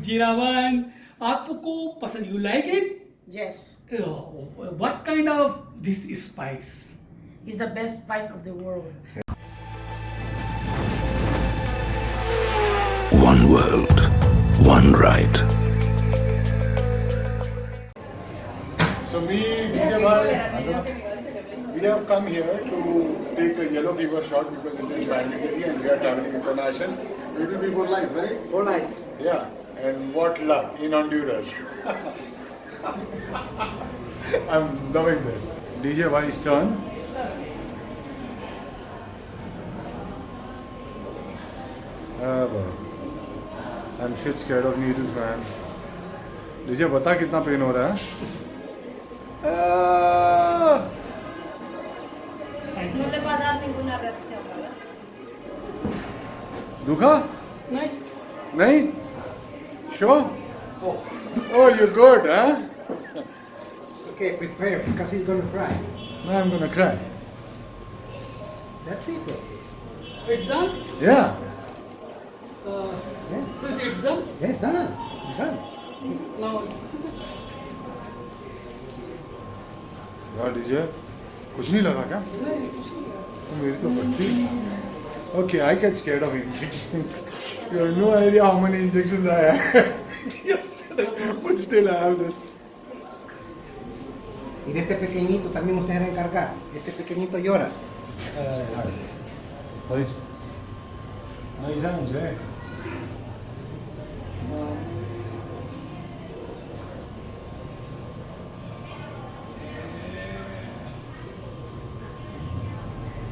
जीरावन आपको पसंद you like it Yes, what kind of this spice it's the best spice of the world. One world, one ride. So me, DJ Bhai, we have come here to take a yellow fever shot because it is mandatory and we are traveling international. It will be for life, right? For life. Yeah. And what luck in Honduras. I'm loving this. DJ Bhai's turn. I'm shit scared of needles, man. DJ, बता कितना pen हो रहा है? No le va a dar ninguna reacción, ¿verdad? दुखा? नहीं नहीं? Sure? Oh, you're good, huh? Okay, prepare because he's gonna cry. Now I'm gonna cry. That's it, bro. it's done Yeah. Yeah. so it's done Yeah, it's done. It's done. now यार DJ कुछ नहीं लगा क्या? नहीं कुछ नहीं तो मेरी तो बच्ची. Okay, I get scared of injections. You have no idea how many injections I had yesterday, but still I have this. Y de este pequeñito también ustedes deben encargar. Este pequeñito llora. Nice. Nice hands, eh?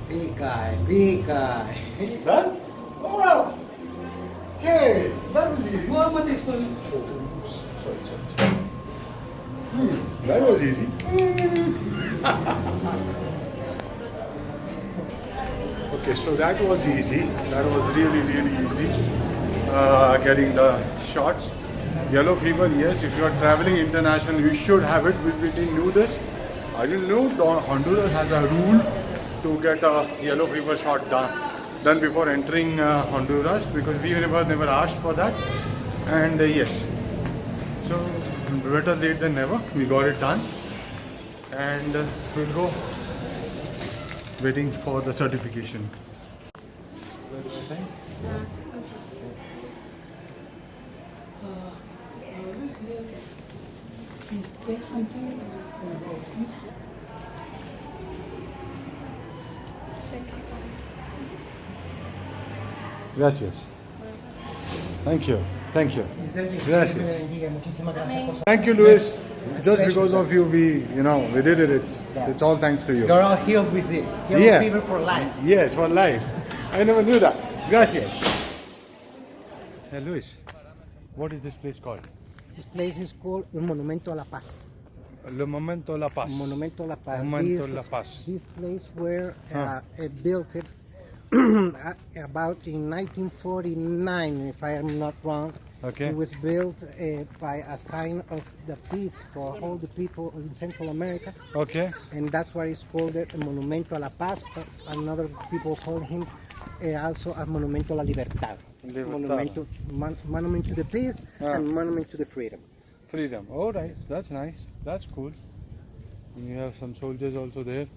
Big guy, big guy. That? Oh wow! Hey, that was easy. वो मत इसको Sorry. That was easy. Okay, so that was easy. That was really, really easy. Getting the shots. Yellow fever, yes. If you are traveling international, you should have it. We didn't know this. I didn't know Honduras has a rule to get a yellow fever shot done before entering Honduras because we never asked for that. And yes, so better late than never. We got it done, and we'll go waiting for the certification. What was I saying? take something Gracias. Thank you. Thank you. Gracias. Muchísimas gracias por su... Thank you, Luis. Just because of you, we did it. It's all thanks to you. You're all healed with it. Yellow Yeah. fever for life. Yes, for life. I never knew that. Gracias. Hey, Luis, what is this place called? This place is called El Monumento a la Paz. Le Momento La Paz. Monumento a la Paz. Momento This- La Paz. This place where built it about in 1949, if I am not wrong. Okay. It was built by a sign of the peace for all the people in Central America, Okay. and that's why it's called it a Monumento a la Paz. But another people call him also a Monumento a la Libertad. Libertad. Monument to the peace and monument to the freedom. Freedom. All right. That's nice. That's cool. And you have some soldiers also there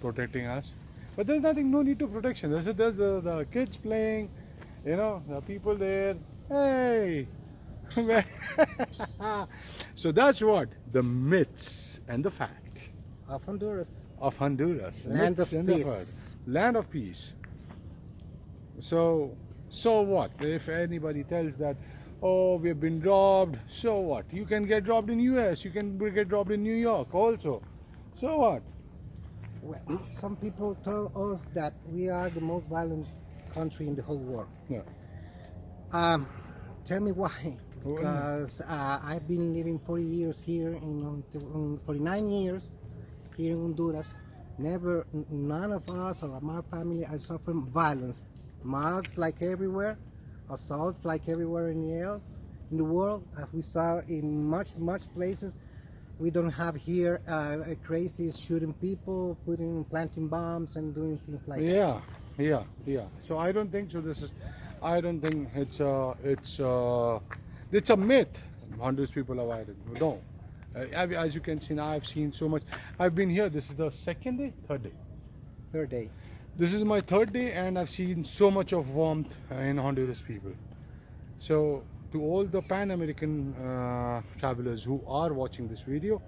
protecting us. But there's nothing, no need to protection. There's the kids playing, the people there. Hey! So that's what? The myths and the fact Of Honduras. of Honduras. Land Myths of and the peace. facts. Land of peace. So what? If anybody tells that, oh, we've been robbed, so what? You can get robbed in US, you can get robbed in New York also. So what? Well, some people tell us that we are the most violent country in the whole world. Yeah. Tell me why. Because I've been living 40 years here, 49 years here in Honduras. None of us or my family are suffering violence. Mugs like everywhere, assaults like everywhere in the world. As we saw in much places, we don't have here crazies shooting people, planting bombs and doing things like that. Yeah. So I don't think so. I don't think it's It's a myth. Honduras people are violent. No. As you can see now, I've seen so much. I've been here. This is the second day, third day. Third day. This is my third day, and I've seen so much of warmth in Honduras people. So, to all the Pan American travelers who are watching this video,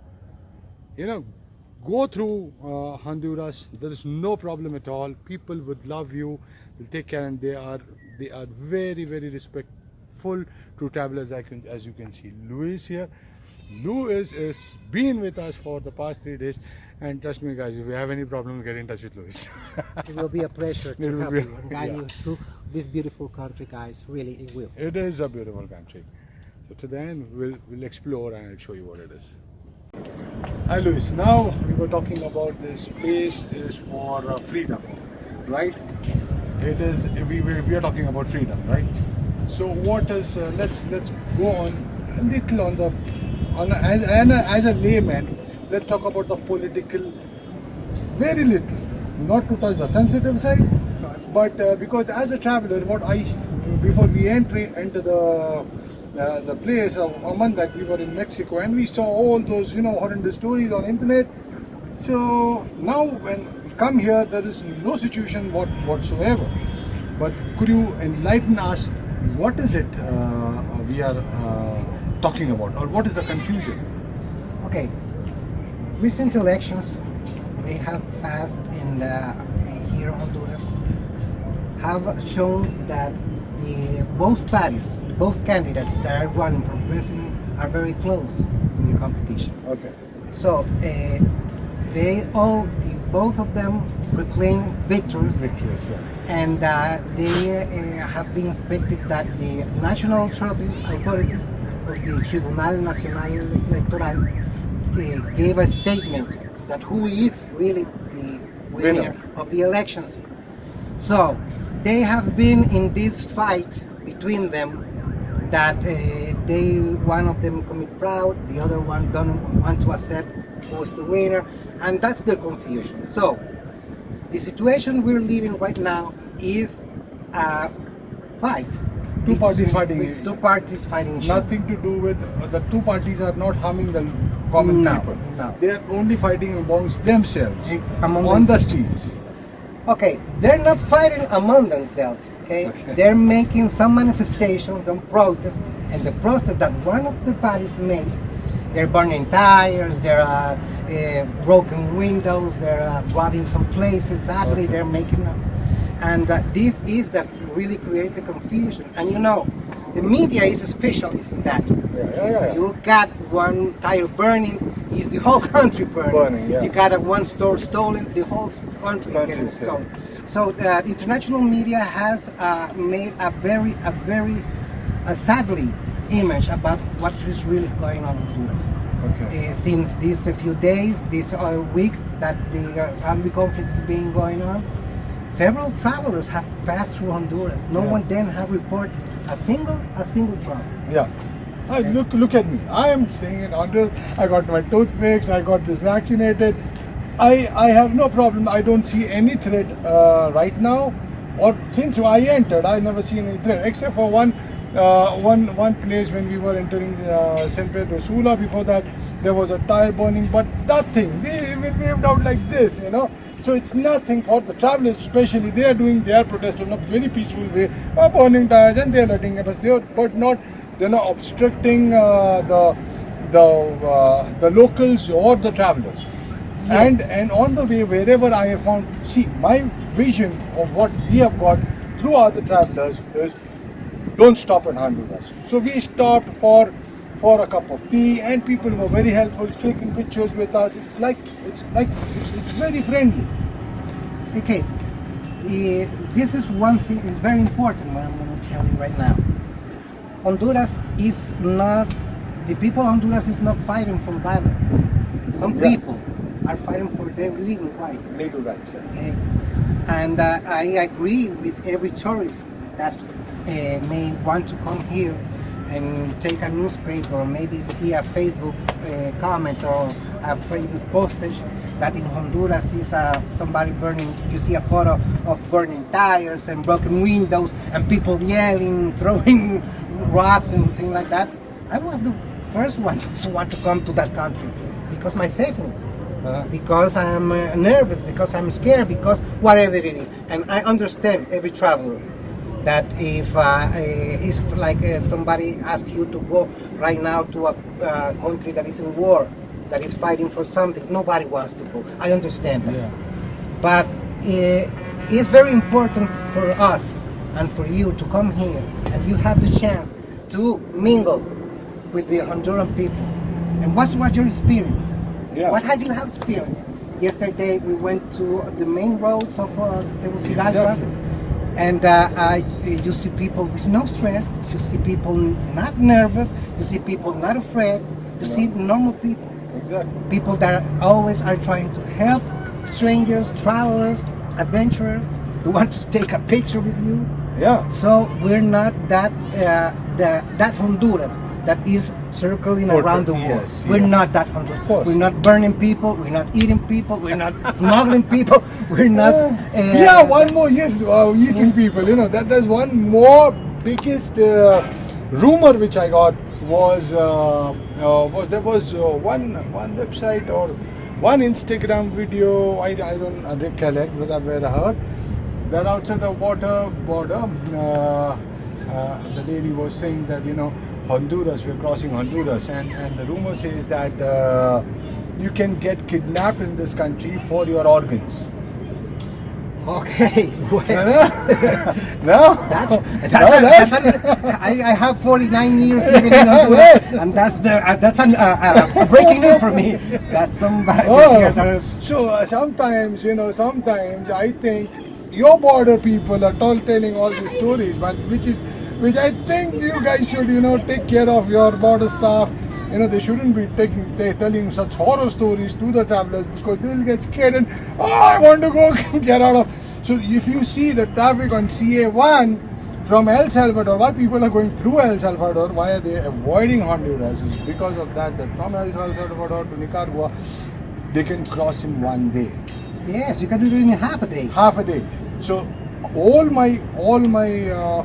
go through Honduras. There is no problem at all. People would love you, will take care, and they are very, very respectful to travelers. As you can see, Luis here. Luis is been with us for the past 3 days, and trust me, guys, if you have any problem, get in touch with Luis. It will be a pleasure It to will help be- you and guide yeah. you through this beautiful country, guys. Really, it will. It is a beautiful country. So to the end, we'll explore and I'll show you what it is. Hi, Luis. Now we were talking about this place is for freedom, right? Yes. It is. We are talking about freedom, right? So what is? Let's go on a little on the as a layman. Let's talk about the political. Very little, not to touch the sensitive side, but because as a traveler, before we enter the place a month back, we were in Mexico and we saw all those horrendous stories on internet. So now when we come here, there is no situation whatsoever. But could you enlighten us? What is it we are talking about, or what is the confusion? Okay. Recent elections they have passed here in Honduras have shown that both parties, both candidates that are running for president are very close in the competition. Okay. So both of them proclaim victories, Victorious, yeah. and they have been expected that the national authorities of the Tribunal Nacional Electoral gave a statement that who is really the winner of the elections. So they have been in this fight between them that one of them commit fraud, the other one don't want to accept who is the winner, and that's the confusion. So the situation we're living right now is a fight. Two parties fighting each Two parties fighting each other. Nothing to do with the two parties are not harming the common No, people. no. They are only fighting amongst themselves Among on the themselves. streets. Okay, they're not fighting among themselves, okay? They're making some manifestation, some protest, and the protest that one of the parties made, they're burning tires, there are broken windows, they're robbing some places, sadly they're making them. And this is that really creates the confusion. And the media is a specialist in that. Yeah. You got one tire burning, is the whole country burning. Yeah. You got one store stolen, the whole country getting stolen. So the international media has made a very sadly image about what is really going on in Honduras. Okay. Since these few days, this week that the armed conflict is being going on, several travelers have passed through Honduras. No one then have reported a single trouble. Yeah. Look at me. I am staying in Honduras. I got my tooth fixed. I got this vaccinated. I have no problem. I don't see any threat right now. Or since I entered, I never seen any threat except for one place when we were entering San Pedro Sula. Before that, there was a tire burning, but that thing they waved out like this, So it's nothing for the travelers, especially. They are doing their protest in a very peaceful way, burning tires, and they are letting us. They're not obstructing the locals or the travelers. Yes. And on the way, wherever I have found, see, my vision of what we have got throughout the travelers is don't stop in Honduras. So we stopped for a cup of tea, and people were very helpful, taking pictures with us. It's very friendly. Okay, this is one thing, it's very important what I'm going to tell you right now. Honduras is not, the people of Honduras is not fighting for violence. Some people are fighting for their legal rights. Legal rights. Okay? And I agree with every tourist that may want to come here and take a newspaper or maybe see a Facebook comment or a Facebook postage that in Honduras is somebody burning, you see a photo of burning tires and broken windows and people yelling, throwing rocks and things like that. I was the first one to want to come to that country because my safety, because I'm nervous, because I'm scared, because whatever it is. And I understand every traveler that if it's like somebody asks you to go right now to a country that is in war, that is fighting for something, nobody wants to go. I understand that. Yeah. But it's very important for us and for you to come here and you have the chance to mingle with the Honduran people. And what's your experience? Yeah. What have you had experience? Yesterday we went to the main roads of Tegucigalpa, Exactly. and you see people with no stress, you see people not nervous, you see people not afraid, you see normal people. Exactly. People that always are trying to help strangers, travelers, adventurers, who want to take a picture with you. Yeah. So we're not that that Honduras that is circling around the world. Yes, We're yes. not that Honduras. Of course. We're not burning people. We're not eating people. We're not smuggling people. We're not. Yeah, one more, yes, eating people. You know, there's one more biggest rumor which I got was there was one website or one Instagram video, I don't recollect whether I've ever heard, that outside the border, the lady was saying that, you know, Honduras, we're crossing Honduras, and the rumor says that you can get kidnapped in this country for your organs. Okay. No? I have 49 years living in Honduras, and that's breaking news for me. That somebody here does. So sometimes, you know, I think your border people are telling all these stories, but which I think you guys should, you know, take care of your border staff. You know, they shouldn't be telling such horror stories to the travelers because they'll get scared and, I want to go get out of. So if you see the traffic on CA1 from El Salvador, why people are going through El Salvador, why are they avoiding Honduras? It's because of that from El Salvador to Nicaragua, they can cross in one day. Yes, you can do it in half a day. Half a day. So all my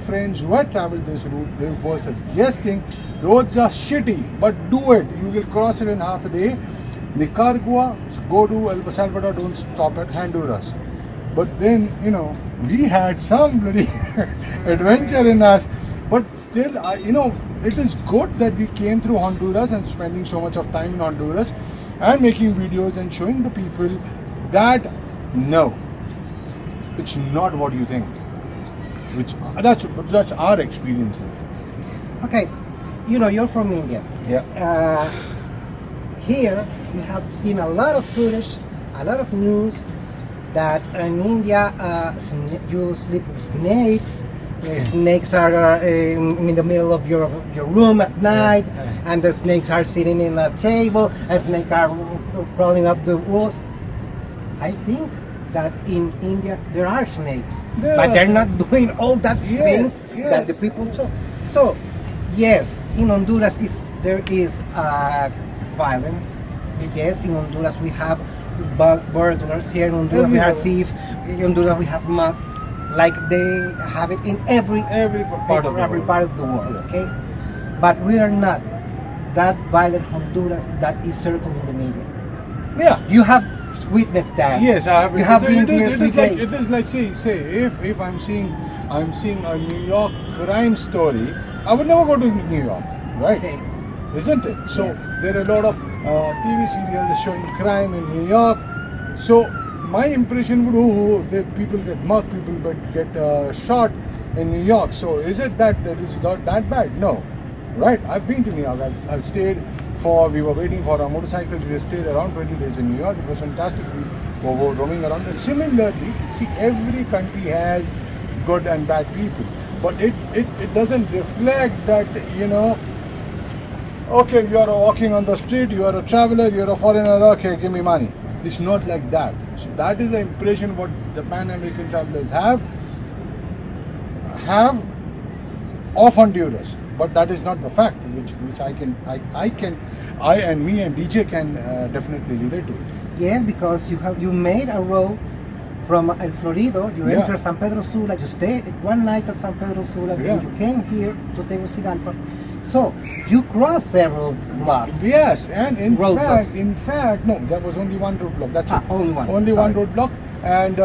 friends who had traveled this route, they were suggesting roads are shitty, but do it. You will cross it in half a day. Nicaragua, go to El Salvador, don't stop at Honduras. But then, you know, we had some bloody adventure in us. But still, you know, it is good that we came through Honduras and spending so much of time in Honduras and making videos and showing the people that no, it's not what you think. That's our experience. Okay, you know, you're from India. Yeah. Here, we have seen a lot of footage, a lot of news that in India you sleep with snakes. Snakes are in the middle of your room at night, and the snakes are sitting in a table, and snakes are crawling up the walls. I think that in India there are snakes, but they're not doing all that things that the people show. So, yes, in Honduras there is violence. Yes, in Honduras we have burglars. Here in Honduras we have thieves. In Honduras we have mugs, like they have it in every part of the world. Okay, but we are not that violent Honduras that is circling the media. Yeah. You have witnessed that. Yes, I have. You have been here 3 days. It is like say if I'm seeing a New York crime story, I would never go to New York, right? Okay. Isn't it? So Yes. there are a lot of TV serials showing crime in New York. So my impression would people get mugged, people get shot in New York. So is it that is not that bad? No, right? I've been to New York. I've stayed. We were waiting for our motorcycles. We stayed around 20 days in New York. It was fantastic. We were roaming around. And similarly, see, every country has good and bad people. But it doesn't reflect that, you know, okay, you are walking on the street, you are a traveler, you are a foreigner, okay, give me money. It's not like that. So that is the impression what the Pan-American travelers have of Honduras. But that is not the fact, which I and me and DJ can definitely relate to it. Yes, because you made a road from El Florido, you Yeah. enter San Pedro Sula, you stay one night at San Pedro Sula, then Yeah. you came here to Tegucigalpa. So you cross several blocks. Yes, and Roadblocks. in fact, no, there was only one roadblock. That's it. Only one. Only Sorry. one roadblock. And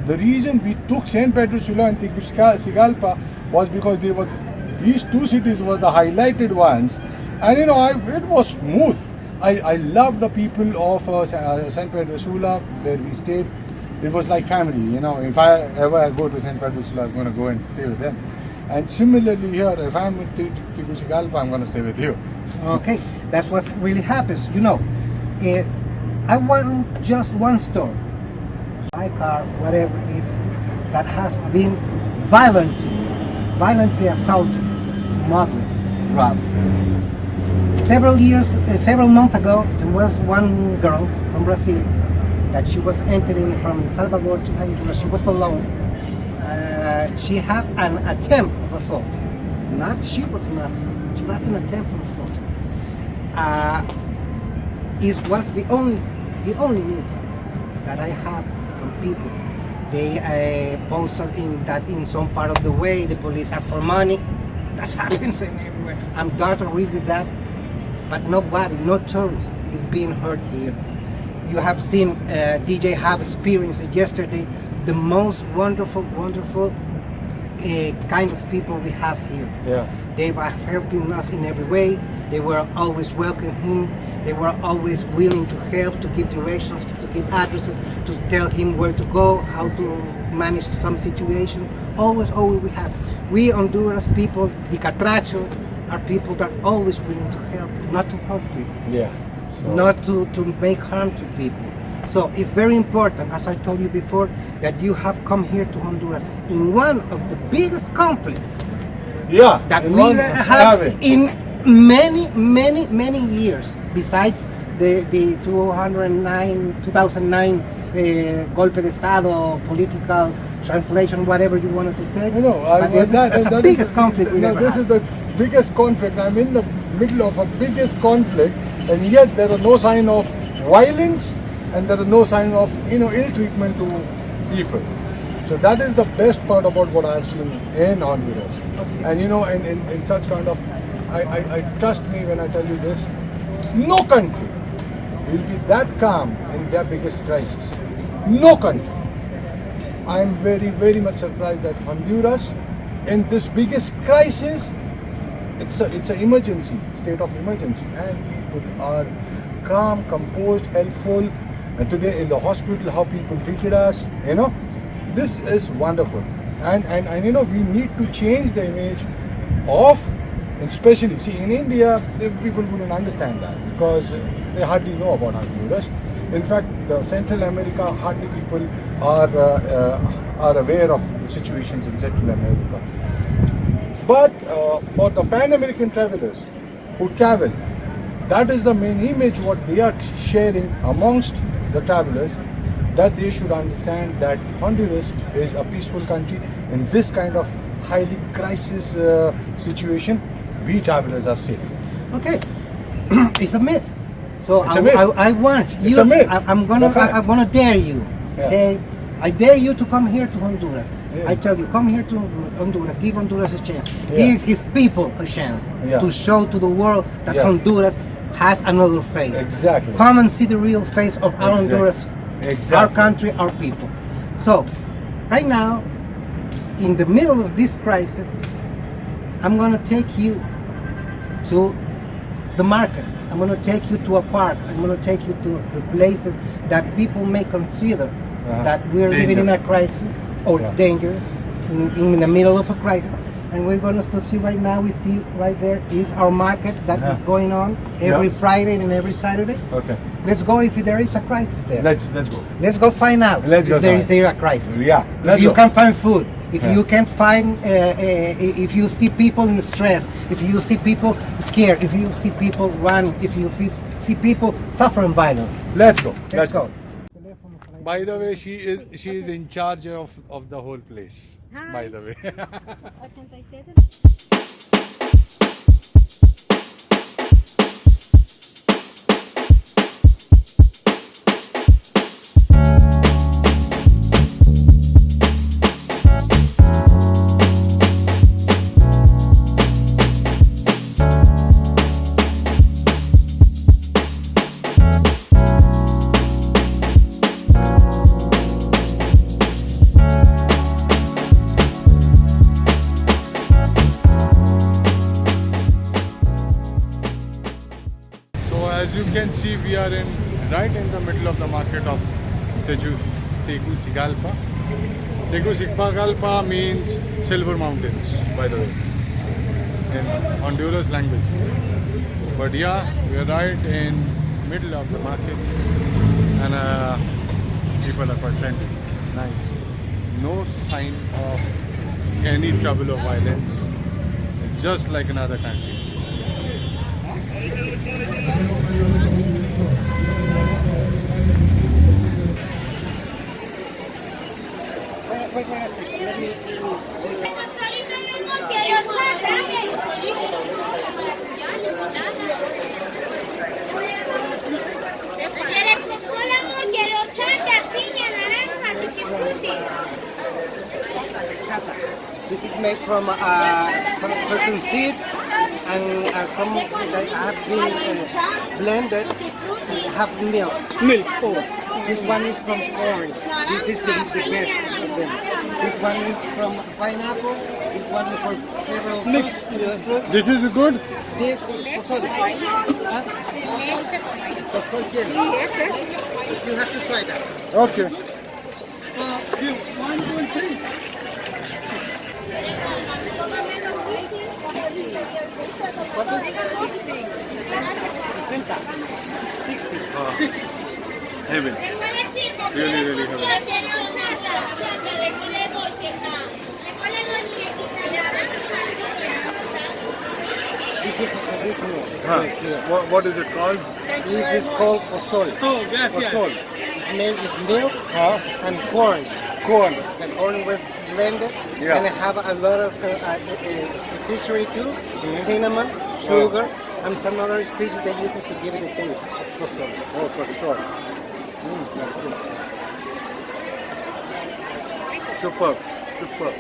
the reason we took San Pedro Sula and Tegucigalpa was because these two cities were the highlighted ones, and it was smooth. I loved the people of San Pedro Sula where we stayed. It was like family. If I ever go to San Pedro Sula, I'm going to go and stay with them. And similarly here, if I'm with Tegucigalpa, I'm going to stay with you. Okay, that's what really happens. I want just one store, my car, whatever it is, that has been violently assaulted, smuggled, robbed. Several months ago, there was one girl from Brazil that she was entering from El Salvador to Honduras. She was alone. She had an attempt of assault. She was an attempt of assault. It was the only news that I have from people. They posted in some part of the way the police are for money. That happens everywhere. I'm not agree with that. But nobody, no tourist, is being hurt here. You have seen DJ have experienced yesterday the most wonderful kind of people we have here. Yeah. They were helping us in every way. They were always welcoming him. They were always willing to help, to give directions, to give addresses, to tell him where to go, how to manage some situation. Always we have. We Honduras people, the catrachos, are people that are always willing to help, not to hurt people, Yeah. not to make harm to people. So it's very important, as I told you before, that you have come here to Honduras in one of the biggest conflicts Yeah. that in we one- have it. in many years, besides the 2009 golpe de Estado, political translation, whatever you wanted to say. That's the biggest conflict we ever This had. is the biggest conflict. I'm in the middle of a biggest conflict, and yet there are no sign of violence, and there are no sign of ill treatment to people. So that is the best part about what I've seen in Honduras. Okay. And in such kind of, I trust me when I tell you this, no country will be that calm in their biggest crisis. No country. I am very, very much surprised that Honduras, in this biggest crisis, it's an emergency, state of emergency, and people are calm, composed, helpful. And today in the hospital, how people treated us, this is wonderful. And we need to change the image of, especially, see, in India, people wouldn't understand that because they hardly know about Honduras. In fact, the Central America, hardly people are aware of the situations in Central America. But for the Pan-American travelers who travel, that is the main image what they are sharing amongst the travelers, that they should understand that Honduras is a peaceful country. In this kind of highly crisis situation, we travelers are safe. Okay, it's a myth. So It's a myth. I want you. It's a myth. I'm The fact. gonna dare you. Yeah. Okay, I dare you to come here to Honduras. Yeah. I tell you, come here to Honduras. Give Honduras a chance. Yeah. Give his people a chance Yeah. to show to the world that Yes. Honduras has another face. Exactly. Come and see the real face of our Exactly. Honduras, Exactly. our country, our people. So, right now, in the middle of this crisis, I'm gonna take you to the market. I'm going to take you to a park. I'm going to take you to the places that people may consider that we're living in a crisis or Yeah. dangerous, in the middle of a crisis. And we're going to see right now, we see right there is our market that is going on every Yeah. Friday and every Saturday. Okay. Let's go if there is a crisis there. Let's go. Let's go find out Let's go if there find. is there a crisis. Yeah, let's If you go. can find food, if Yeah. you can find, if you see people in stress, if you see people scared, if you see people running, if you see people suffering violence. Let's go. Let's go. By the way, she is in charge of the whole place. Hi. By the way. 87. as you can see, we are right in the middle of the market of Tegucigalpa. Tegucigalpa means silver mountains, by the way, in Honduras language. But yeah, we are right in middle of the market, and people are quite friendly, nice. No sign of any trouble or violence. It's just like another country. Wait a second. Let me. ¿Quieres pozole, amor? ¿Quieres horchata, piña, naranja, tutti frutti? Chata. This is made from some certain seeds and some that have been blended and have milk. Milk. Oh. This one is from orange. This is the best of them. This one is from pineapple. This one is from several fruits. This is good? This is pozole. Pozole quiere. You have to try that. Okay. Give 1, 2, and 3. What is it? 60. 60. Heaven. Really, really heaven. This is traditional. What is it called? This is called pozole. Oh, yes, yes. Pozole. It's made with milk and corn. Corn. The corn was blended Yeah. and it have a lot of specialty too, cinnamon, sugar, and some other species they use it to give it a taste of pozole. Oh, pozole. That's good. Superb. Superb.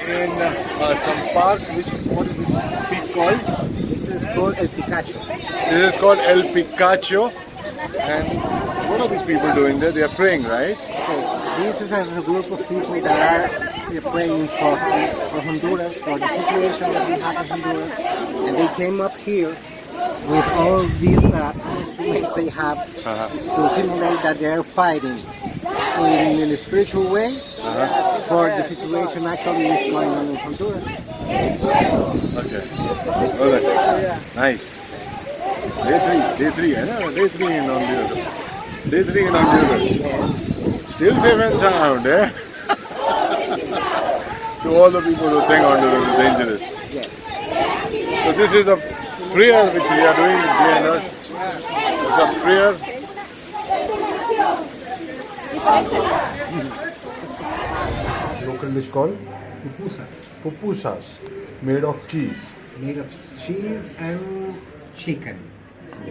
In some park, what is this peak called? This is called El Picacho. This is called El Picacho. And what are these people doing there? They are praying, right? Okay, this is a group of people that are praying for Honduras, for the situation that we have in Honduras, and they came up here with all these instruments they have to simulate that they are fighting in a spiritual way for the situation actually is going on in Honduras. Okay. All right. Nice. Day three, Day 3 in Honduras. Day 3 in Honduras. Still safe and sound, eh? To all the people who think Honduras is dangerous. Yes. So this is a prayer which we are doing behind us. It's a prayer. Local dish called Pupusas, pupusas, made of cheese. made of cheese and chicken.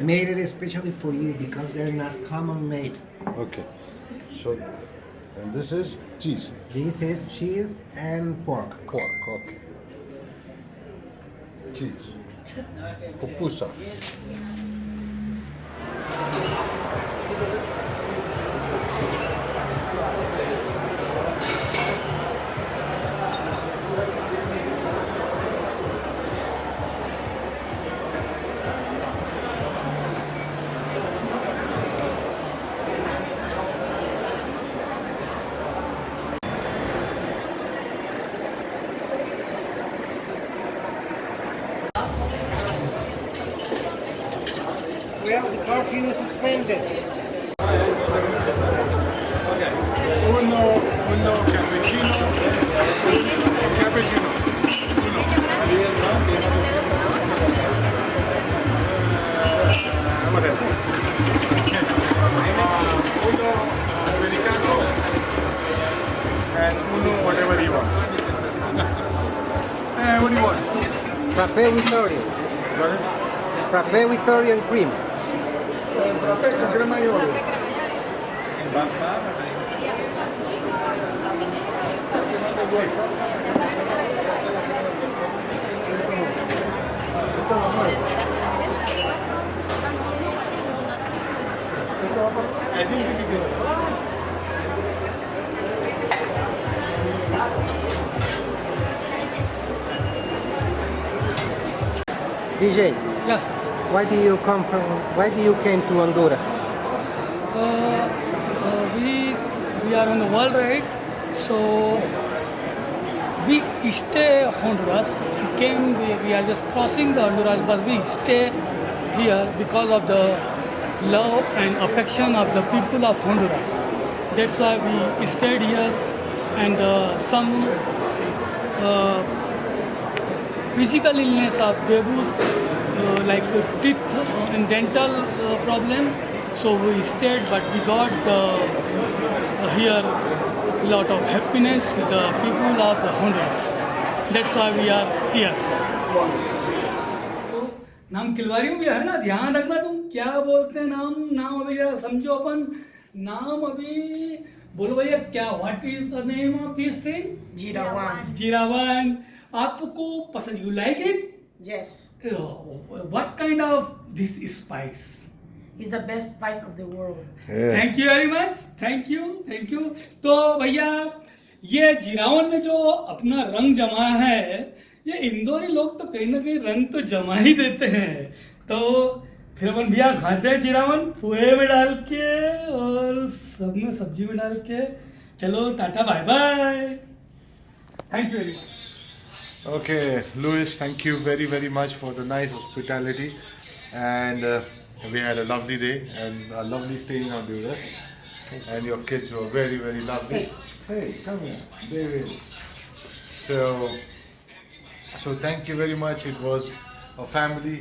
Made it especially for you because they're not common made. Okay. So And this is cheese. This is cheese and pork. Pork, okay. Cheese. Pupusa. Well, the curfew is suspended. Uno cappuccino. Cappuccino. Whatever. Uno americano and uno whatever he wants. What do you want? Frappe with Oreo. Got it? Frappe with Oreo and cream. Frappe con crema y Oreo. I think we can. DJ, Yes. why do you come from? Why do you came to Honduras? We are on the world right, so we stay Honduras. We are just crossing the Honduras, but we stay here because of the love and affection of the people of Honduras. That's why we stayed here, and some physical illness of Debus, like teeth and dental problem. So we stayed, but we got here a lot of happiness with the people of the Honduras. That's why we are here. नाम किलवारियों भी है ना, ध्यान रखना तुम क्या बोलते हैं नाम अभी जरा समझो अपन नाम अभी बोलो भैया क्या what is the name of this thing jeeravan आपको पसंद you like it Yes. What kind of this spice It's the best spice of the world. Thank you very much thank you तो भैया ये जीरावन में जो अपना रंग जमा है ये इंदौरी लोग तो कहीं ना कहीं रंग तो जमा ही देते हैं तो फिर अपन भैया खाते हैं जीरावन पोहे में डाल के और सब में सब्जी में डाल के चलो tata bye bye thank you very much Okay, Louis, thank you very, very much for the nice hospitality. And we had a lovely day and a lovely stay in Honduras. And your kids were very, very lovely. Hey, come here, David. So thank you very much. It was a family,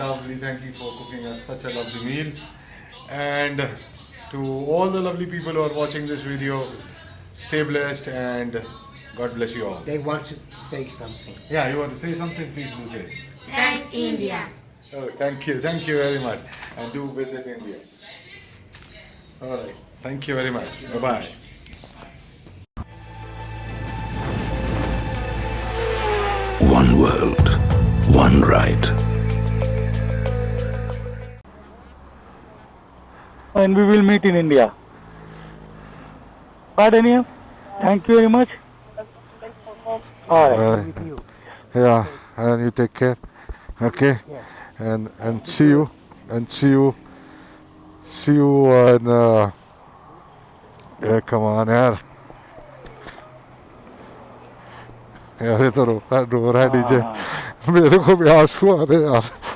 lovely. Thank you for cooking us such a lovely meal. And to all the lovely people who are watching this video, stay blessed and God bless you all. They want you to say something. Yeah, you want to say something? Please do say. Thanks, India. Oh, thank you very much. And do visit India. All right. Thank you very much. Bye-bye. One world, one right. And we will meet in India. Pardon you. Thank you very much. All right. Yeah, and you take care. Okay. And see you. See you on. Yeah, come on, yaar. यार ये तो रो रहा है DJ मेरे को भी आंसू आ रहे यार